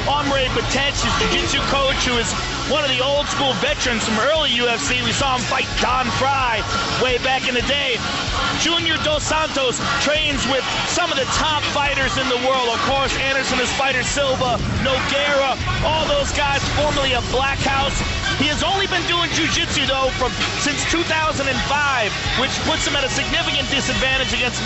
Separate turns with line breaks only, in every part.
Omre Batech, his jiu-jitsu coach, who is one of the old school veterans from early UFC. We saw him fight Don Fry way back in the day. Junior Dos Santos trains with some of the top fighters in the world. Of course, Anderson is fighter Silva, Nogueira, all those guys formerly of Black House. He has only been doing jiu-jitsu, though, since 2005, which puts him at a significant disadvantage against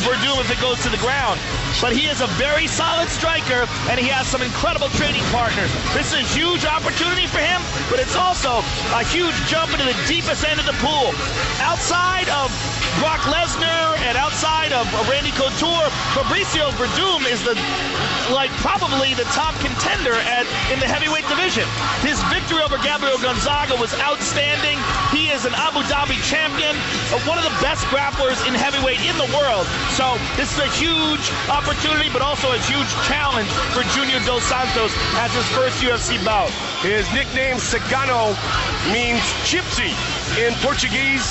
Werdum if it goes to the ground. But he is a very solid striker, and he has some incredible training partners. This is a huge opportunity for him, but it's also a huge jump into the deepest end of the pool. Outside of Brock Lesnar and outside of Randy Couture, Fabricio Werdum is probably the top contender in the heavyweight division. His victory over Gabriel Gonzaga was outstanding. He is an Abu Dhabi champion, one of the best grapplers in heavyweight in the world. So this is a huge opportunity, but also a huge challenge for Junior Dos Santos as his first UFC bout.
His nickname Cigano means gypsy in Portuguese,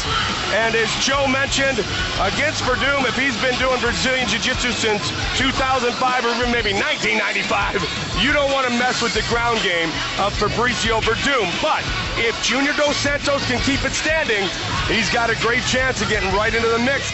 and as Joe mentioned, against Werdum, if he's been doing Brazilian Jiu-Jitsu since 2005 or even maybe 1995, you don't want to mess with the ground game of Fabricio Werdum. But if Junior Dos Santos can keep it standing, he's got a great chance of getting right into the mix.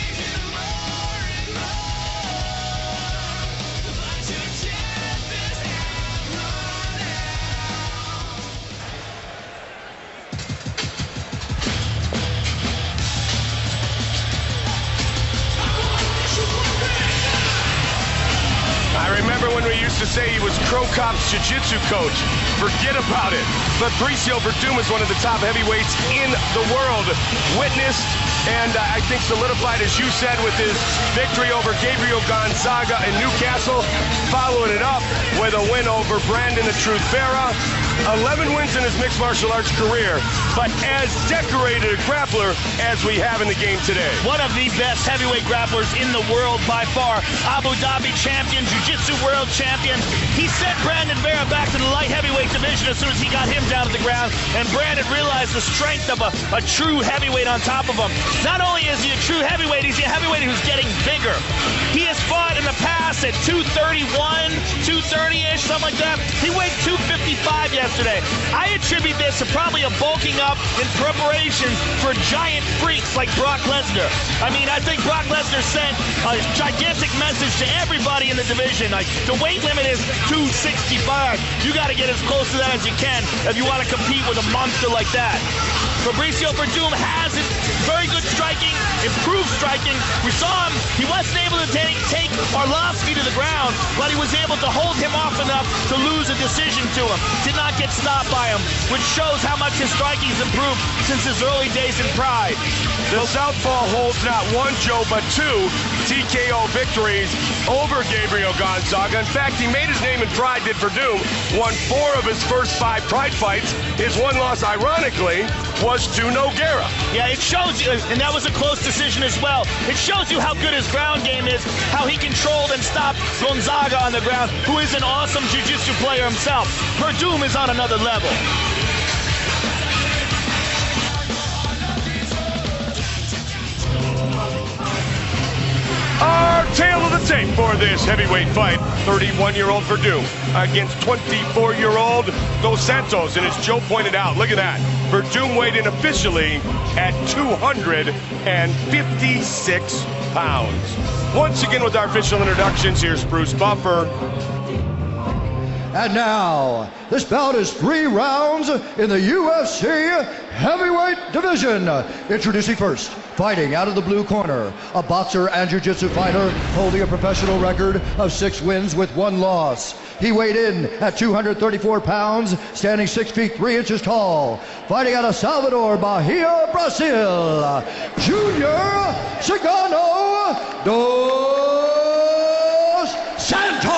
To say he was Crow Cop's jiu-jitsu coach. Forget about it. Fabricio Werdum is one of the top heavyweights in the world. Witnessed and I think solidified, as you said, with his victory over Gabriel Gonzaga in Newcastle, following it up with a win over Brandon the Truth Vera. 11 wins in his mixed martial arts career, but as decorated a grappler as we have in the game today.
One of the best heavyweight grapplers in the world by far. Abu Dhabi champion, Jiu-Jitsu world champion. He sent Brandon Vera back to the light heavyweight division as soon as he got him down to the ground, and Brandon realized the strength of a true heavyweight on top of him. Not only is he a true heavyweight, he's a heavyweight who's getting bigger. He has fought in the past at 231, 230-ish, something like that. He weighed 255 yesterday. I attribute this to probably a bulking up in preparation for giant freaks like Brock Lesnar. I mean, I think Brock Lesnar sent a gigantic message to everybody in the division. Like, the weight limit is 265. You got to get as close to that as you can if you want to compete with a monster like that. Fabricio Werdum has it. Very good striking, improved striking. We saw him, he wasn't able to take Arlovsky to the ground, but he was able to hold him off enough to lose a decision to him. Did not get stopped by him, which shows how much his striking's improved since his early days in Pride.
The Southpaw holds not one, Joe, but two TKO victories over Gabriel Gonzaga. In fact, he made his name in Pride, did Werdum, won 4 of his first 5 Pride fights. His one loss, ironically, was to Nogueira.
Yeah, it shows you, and that was a close decision as well. It shows you how good his ground game is, how he controlled and stopped Gonzaga on the ground, who is an awesome jiu-jitsu player himself. Werdum is on another level.
Our tail of the tape for this heavyweight fight, 31-year-old Werdum against 24-year-old Dos Santos. And as Joe pointed out, look at that. Werdum weighed in officially at 256 pounds. Once again with our official introductions, here's Bruce Buffer.
And now, this bout is 3 rounds in the UFC heavyweight division. Introducing first, fighting out of the blue corner, a boxer and jiu-jitsu fighter holding a professional record of 6 wins with 1 loss. He weighed in at 234 pounds, standing 6 feet 3 inches tall. Fighting out of Salvador, Bahia, Brazil, Junior Cigano dos Santos.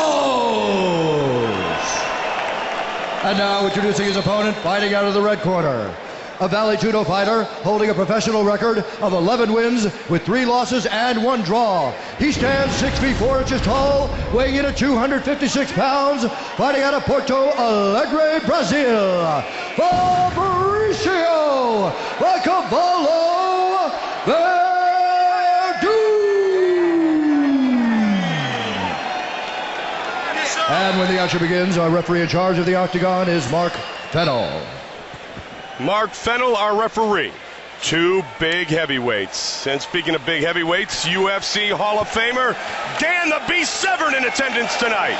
And now introducing his opponent, fighting out of the red corner, a Valley Judo fighter holding a professional record of 11 wins with 3 losses and 1 draw. He stands 6 feet 4 inches tall, weighing in at 256 pounds, fighting out of Porto Alegre, Brazil, Fabricio Werdum. And when the action begins, our referee in charge of the octagon is Mark Fennell.
Mark Fennell, our referee. Two big heavyweights. And speaking of big heavyweights, UFC Hall of Famer Dan the Beast Severn in attendance tonight.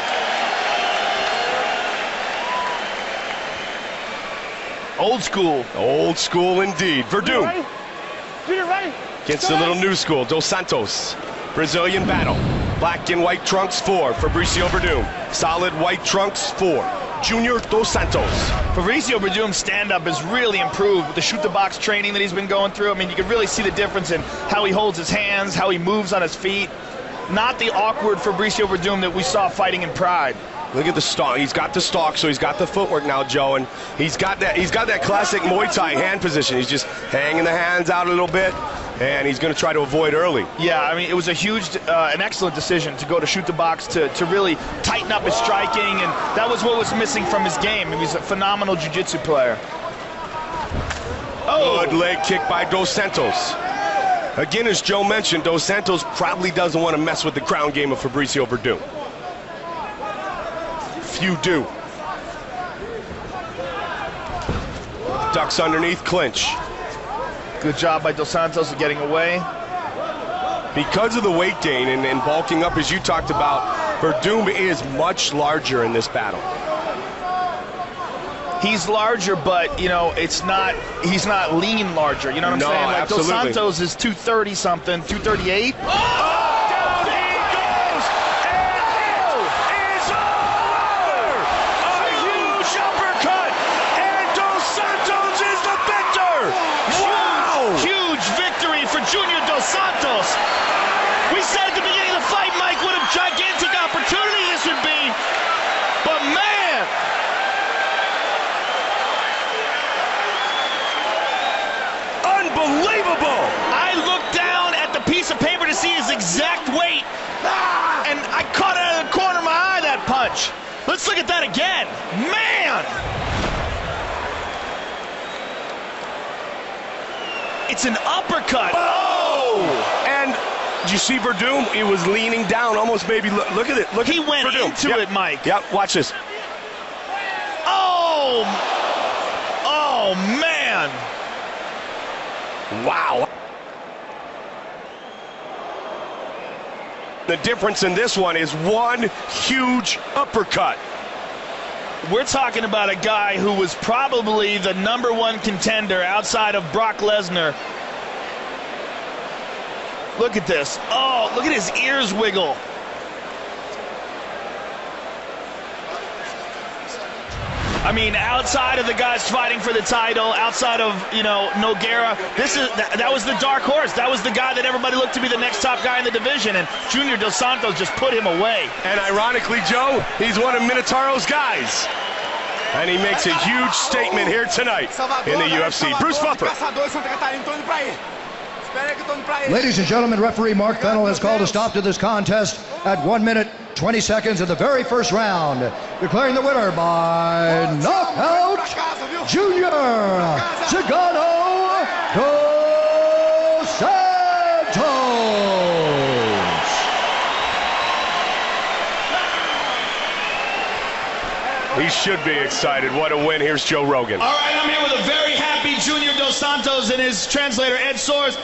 Old school.
Old school indeed. Werdum against the little new school, Dos Santos. Brazilian battle. Black and white trunks for Fabricio Werdum. Solid white trunks for Junior Dos Santos.
Fabricio Werdum's stand-up has really improved with the shoot-the-box training that he's been going through. I mean, you can really see the difference in how he holds his hands, how he moves on his feet. Not the awkward Fabricio Werdum that we saw fighting in Pride.
Look at the stalk. He's got the stalk, so he's got the footwork now, Joe, and he's got that classic Muay Thai hand position. He's just hanging the hands out a little bit, and he's going to try to avoid early.
Yeah, I mean, it was a huge, an excellent decision to go to shoot the box to really tighten up his striking, and that was what was missing from his game. He was a phenomenal jiu-jitsu player.
Oh, good leg kick by Dos Santos. Again, as Joe mentioned, Dos Santos probably doesn't want to mess with the ground game of Fabricio Werdum. Few do. Ducks underneath, clinch.
Good job by Dos Santos of getting away.
Because of the weight gain and bulking up, as you talked about, Werdum is much larger in this battle.
He's larger, but, you know, he's not lean larger. You know what I'm saying? Like
absolutely.
Dos Santos is 230-something, 238.
Oh!
Junior Dos Santos. We said at the beginning of the fight, Mike, what a gigantic opportunity this would be. But man,
unbelievable.
I looked down at the piece of paper to see his exact weight, and I caught it out of the corner of my eye, that punch. Let's look at that again. Man! It's an uppercut.
Oh! And did you see Werdum? He was leaning down, almost maybe. Look at it. Look.
He went
Werdum.
into it, Mike.
Yep. Watch this.
Oh! Oh man!
Wow. The difference in this one is one huge uppercut.
We're talking about a guy who was probably the #1 contender outside of Brock Lesnar. Look at this. Oh, look at his ears wiggle. I mean, outside of the guys fighting for the title, outside of, you know, Nogueira, that was the dark horse. That was the guy that everybody looked to be the next top guy in the division, and Junior Dos Santos just put him away.
And ironically, Joe, he's one of Minotauro's guys. And he makes a huge statement here tonight in the UFC. Bruce Buffer.
Ladies and gentlemen, referee Mark Fennell has called a stop to this contest at 1 minute, 20 seconds of the very first round, declaring the winner by knockout, Junior Cigano Dos Santos.
He should be excited. What a win. Here's Joe Rogan.
All right, I'm here with a very happy Junior Dos Santos and his translator, Ed Soares.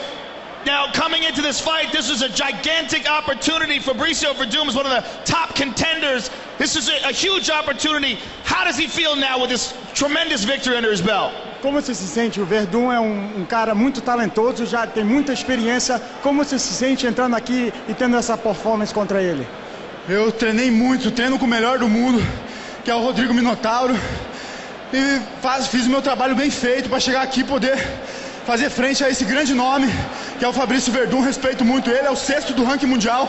Now, coming into this fight, this was a gigantic opportunity. Fabricio Werdum is one of the top contenders. This is a huge opportunity. How does he feel now with this tremendous victory under his belt?
Como você se sente? O Werdum é cara muito talentoso, já tem muita experiência. Como você se sente entrando aqui e tendo essa performance contra ele?
Eu treinei muito, treino com o melhor do mundo, que é o Rodrigo Minotauro, e fiz o meu trabalho bem feito para chegar aqui e poder fazer frente a esse grande nome, que é o Fabricio Werdum. Respeito muito ele, é o 6º do ranking mundial.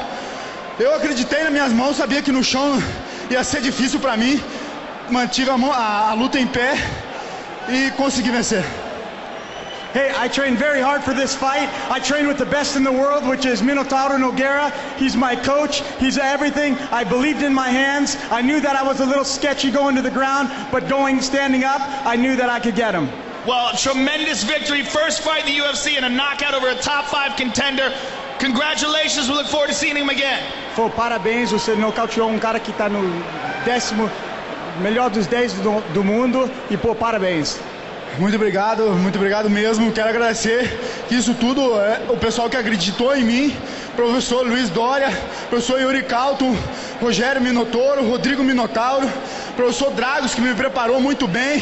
Eu acreditei nas minhas mãos, sabia que no chão ia ser difícil para mim, mantive a luta em pé e consegui vencer.
Hey, I trained very hard for this fight. I trained with the best in the world, which is Minotauro Nogueira. He's my coach. He's everything. I believed in my hands. I knew that I was a little sketchy going to the ground, but standing up, I knew that I could get him.
Well, tremendous victory. First fight in the UFC and a knockout over a top 5 contender. Congratulations. We look forward to seeing him again.
Parabéns, você nocauteou cara que está no melhor dos 10 do mundo e, pô, parabéns.
Muito obrigado mesmo. Quero agradecer que isso tudo o pessoal que acreditou em mim, professor Luiz Dória, professor Yuri Calton, Rogério Minotouro, Rodrigo Minotauro, professor Dragos, que me preparou muito bem.